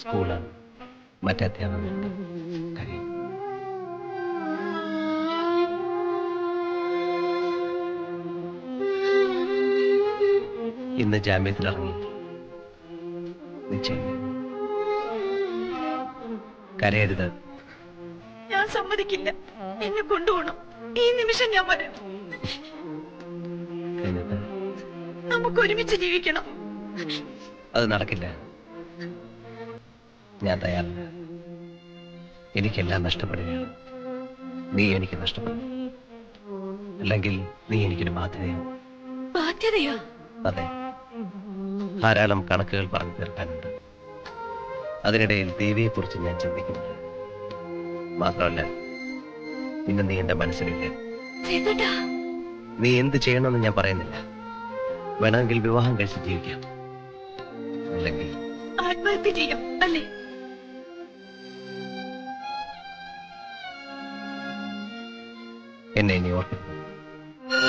സ്കൂളാണ്, മറ്റധ്യാപകരുണ്ട്. കഴിയും. ഇന്ന് ജാമ്യത്തിലിറങ്ങി നിശ്ചയം. കരയരുത്. ഞാൻ സമ്മതിക്കില്ല. എന്നെ കൊണ്ടുപോകണം. ഈ നിമിഷം ഞാൻ വരാം. നമുക്ക് ഒരുമിച്ച് ജീവിക്കണം. അത് നടക്കില്ല. ഞാൻ തയ്യാറല്ല. എനിക്കെല്ലാം നഷ്ടപ്പെടുകയാണ്. നീ എനിക്ക് നഷ്ടപ്പെടും. അല്ലെങ്കിൽ നീ എനിക്കൊരു ബാധ്യതയാണ്. ബാധ്യതയോ? അതെ, ധാരാളം കണക്കുകൾ പറഞ്ഞു തീർക്കാനുണ്ട്. അതിനിടയിൽ ദേവിയെക്കുറിച്ച് ഞാൻ ചിന്തിക്കുന്നില്ല. മാത്രമല്ല, പിന്നെ നീ എന്റെ മനസ്സിലില്ല. നീ എന്ത് ചെയ്യണമെന്ന് ഞാൻ പറയുന്നില്ല. വേണമെങ്കിൽ വിവാഹം കഴിച്ച് ജീവിക്കാം, അല്ലെങ്കിൽ ആത്മഹത്യ ചെയ്യാം, അല്ലേ? എന്നെ ഇനി ഓർക്കണം.